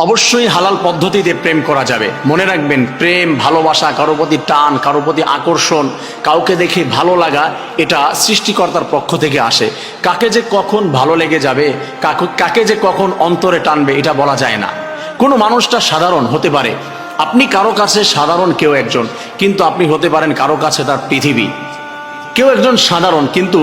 অবশ্যই হালাল পদ্ধতিতে প্রেম করা যাবে। মনে রাখবেন, প্রেম, ভালোবাসা, কারো প্রতি টান, কারো প্রতি আকর্ষণ, কাউকে দেখে ভালো লাগা, এটা সৃষ্টিকর্তার পক্ষ থেকে আসে। কাকে যে কখন ভালো লেগে যাবে, কাকে যে কখন অন্তরে টানবে, এটা বলা যায় না। কোনো মানুষটা সাধারণ হতে পারে, আপনি কারো কাছে সাধারণ কেউ একজন, কিন্তু আপনি হতে পারেন কারো কাছে তার পৃথিবী। কেউ একজন সাধারণ, কিন্তু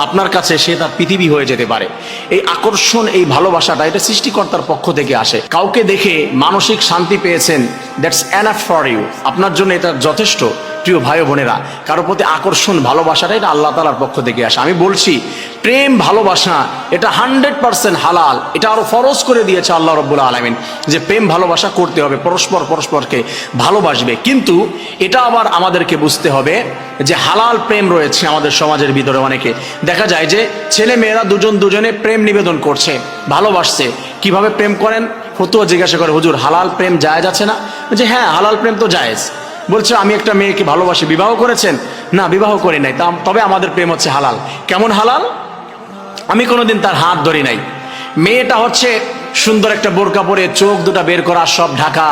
আপনার কাছে সে তার পৃথিবী হয়ে যেতে পারে। এই আকর্ষণ, এই ভালোবাসাটা, এটা সৃষ্টিকর্তার পক্ষ থেকে আসে। কাউকে দেখে মানসিক শান্তি পেয়েছেন, দ্যাটস এনাফ ফর ইউ, আপনার জন্য এটা যথেষ্ট। প্রিয় ভাই বোনেরা, কারো প্রতি আকর্ষণ, ভালোবাসাটা, এটা আল্লাহ তাআলার পক্ষ থেকে আসে। আমি বলছি, প্রেম, ভালোবাসা, এটা 100% হালাল। এটা আরো ফরজ করে দিয়েছে আল্লাহ রাব্বুল আলামিন, যে প্রেম ভালোবাসা করতে হবে, পরস্পরকে ভালোবাসবে। কিন্তু এটা আবার আমাদেরকে বুঝতে হবে যে হালাল প্রেম রয়েছে আমাদের সমাজের ভিতরে। অনেকে দেখা যায় যে ছেলে মেয়েরা দুজনে প্রেম নিবেদন করছে, ভালোবাসছে। কিভাবে প্রেম করেন? ফতুয়া জিজ্ঞাসা করে, হুজুর হালাল প্রেম জায়েজ আছে না? যে হ্যাঁ, হালাল প্রেম তো জায়েজ। বলছে, আমি একটা মেয়েকে ভালোবাসি, বিবাহ করেছেন? না, বিবাহ করি নাই, তবে আমাদের প্রেম হচ্ছে হালাল। কেমন হালাল? আমি কোনোদিন তার হাত ধরি নাই। মেয়েটা হচ্ছে সুন্দর একটা বোরকা পরে, চোখ দুটা বের করা, সব ঢাকা,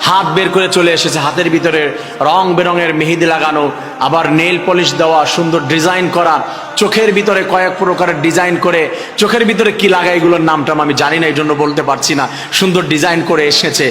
হাত বের করে চলে এসেছে, হাতের ভিতরে রং বেরঙের মেহেদি লাগানো, আবার নেল পলিশ দেওয়া, সুন্দর ডিজাইন করা, চোখের ভিতরে কয়েক প্রকারের ডিজাইন করে, চোখের ভিতরে কি লাগায় এগুলোর নামটা আমি জানি না, এই জন্য বলতে পারছি না, সুন্দর ডিজাইন করে এসেছে।